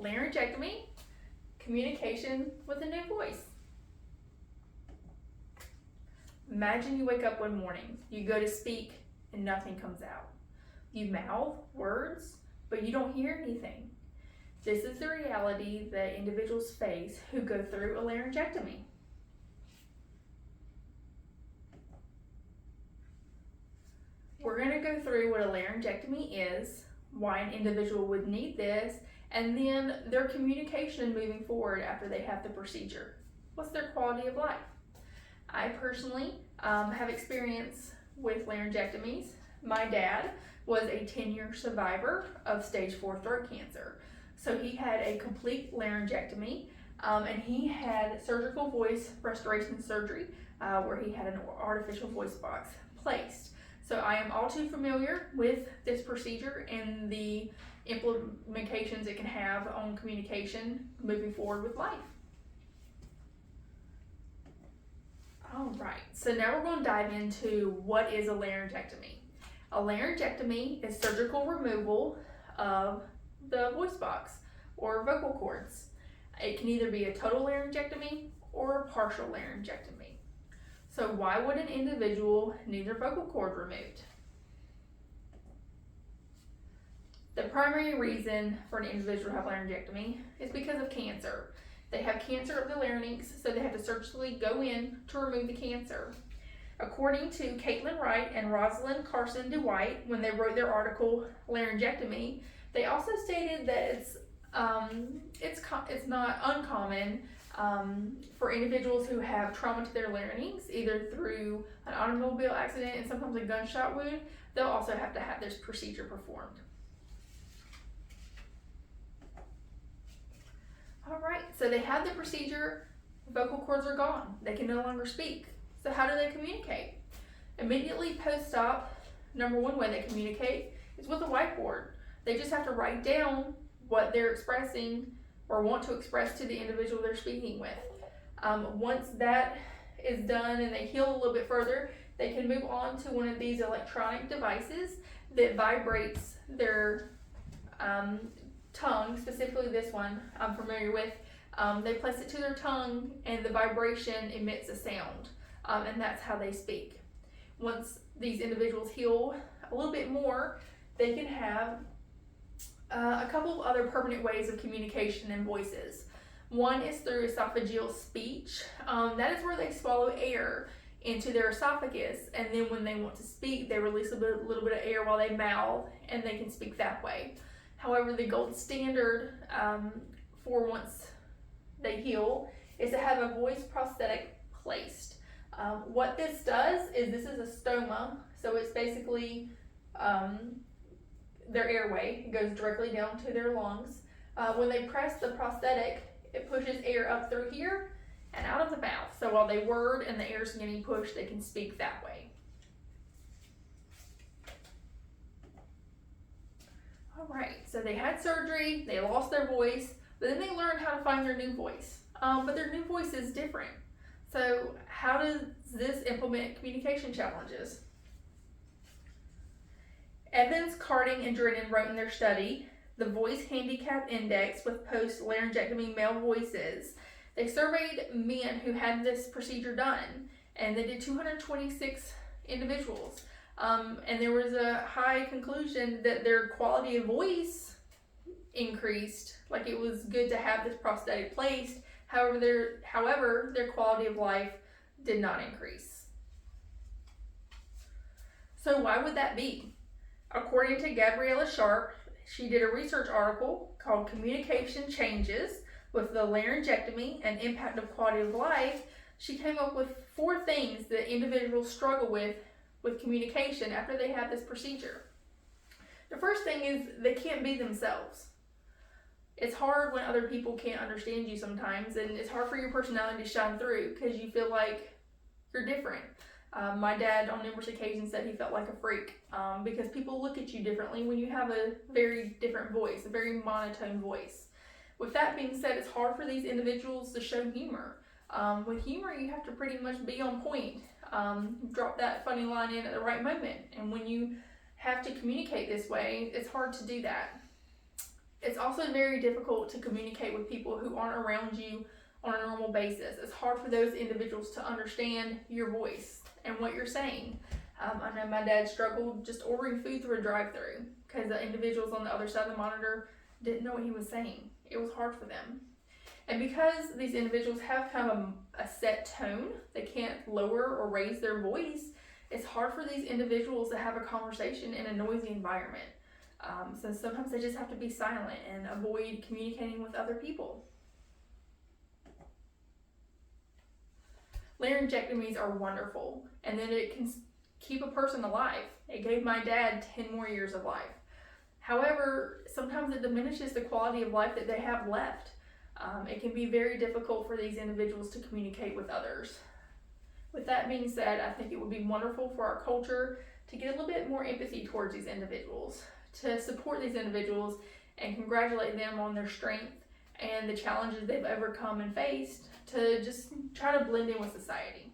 laryngectomy, communication with a new voice. Imagine you wake up one morning, you go to speak and nothing comes out. You mouth words, but you don't hear anything. This is the reality that individuals face who go through a laryngectomy. We're going to go through what a laryngectomy is, why an individual would need this, and then their communication moving forward after they have the procedure. What's their quality of life? I personally have experience with laryngectomies. My dad was a 10-year survivor of stage 4 throat cancer. So he had a complete laryngectomy, and he had surgical voice restoration surgery where he had an artificial voice box placed. So I am all too familiar with this procedure and the implications it can have on communication moving forward with life. All right, so now we're going to dive into what is a laryngectomy. A laryngectomy is surgical removal of the voice box or vocal cords. It can either be a total laryngectomy or a partial laryngectomy. So why would an individual need their vocal cord removed? The primary reason for an individual to have laryngectomy is because of cancer. They have cancer of the larynx, so they have to surgically go in to remove the cancer. According to Caitlin Wright and Rosalind Carson DeWitt, when they wrote their article, Laryngectomy, they also stated that it's not uncommon for individuals who have trauma to their larynx, either through an automobile accident and sometimes a gunshot wound. They'll also have to have this procedure performed. All right, so they have the procedure, vocal cords are gone. They can no longer speak. So how do they communicate? Immediately post-op, number one way they communicate is with a whiteboard. They just have to write down what they're expressing or want to express to the individual they're speaking with. Once that is done and they heal a little bit further, they can move on to one of these electronic devices that vibrates their tongue, specifically this one I'm familiar with. They place it to their tongue and the vibration emits a sound, and that's how they speak. Once these individuals heal a little bit more, they can have a couple other permanent ways of communication and voices. One is through esophageal speech. That is where they swallow air into their esophagus, and then when they want to speak, they release a little bit of air while they mouth, and they can speak that way. However, the gold standard for once they heal is to have a voice prosthetic placed. What this does is, this is a stoma, so it's basically their airway. It goes directly down to their lungs. When they press the prosthetic, it pushes air up through here and out of the mouth. So while they word and the air is getting pushed, they can speak that way. All right, so they had surgery, they lost their voice, but then they learned how to find their new voice. But their new voice is different. So how does this implement communication challenges? Evans, Carding, and Drennan wrote in their study, The Voice Handicap Index with Post-Laryngectomy Male Voices. They surveyed men who had this procedure done, and they did 226 individuals. And there was a high conclusion that their quality of voice increased, like it was good to have this prosthetic placed. However, their quality of life did not increase. So why would that be? According to Gabriella Sharp, she did a research article called Communication Changes with the Laryngectomy and Impact of Quality of Life. She came up with 4 things that individuals struggle with communication after they have this procedure. The first thing is they can't be themselves. It's hard when other people can't understand you sometimes, and it's hard for your personality to shine through because you feel like you're different. My dad on numerous occasions said he felt like a freak because people look at you differently when you have a very different voice, a very monotone voice. With that being said, it's hard for these individuals to show humor. With humor, you have to pretty much be on point. Drop that funny line in at the right moment. And when you have to communicate this way, it's hard to do that. It's also very difficult to communicate with people who aren't around you on a normal basis. It's hard for those individuals to understand your voice and what you're saying. I know my dad struggled just ordering food through a drive-through because the individuals on the other side of the monitor didn't know what he was saying. It was hard for them. And because these individuals have kind of a set tone, they can't lower or raise their voice, it's hard for these individuals to have a conversation in a noisy environment. So sometimes they just have to be silent and avoid communicating with other people. Laryngectomies are wonderful, and then it can keep a person alive. It gave my dad 10 more years of life. However, sometimes it diminishes the quality of life that they have left. It can be very difficult for these individuals to communicate with others. With that being said, I think it would be wonderful for our culture to get a little bit more empathy towards these individuals, to support these individuals and congratulate them on their strength and the challenges they've overcome and faced, to just try to blend in with society.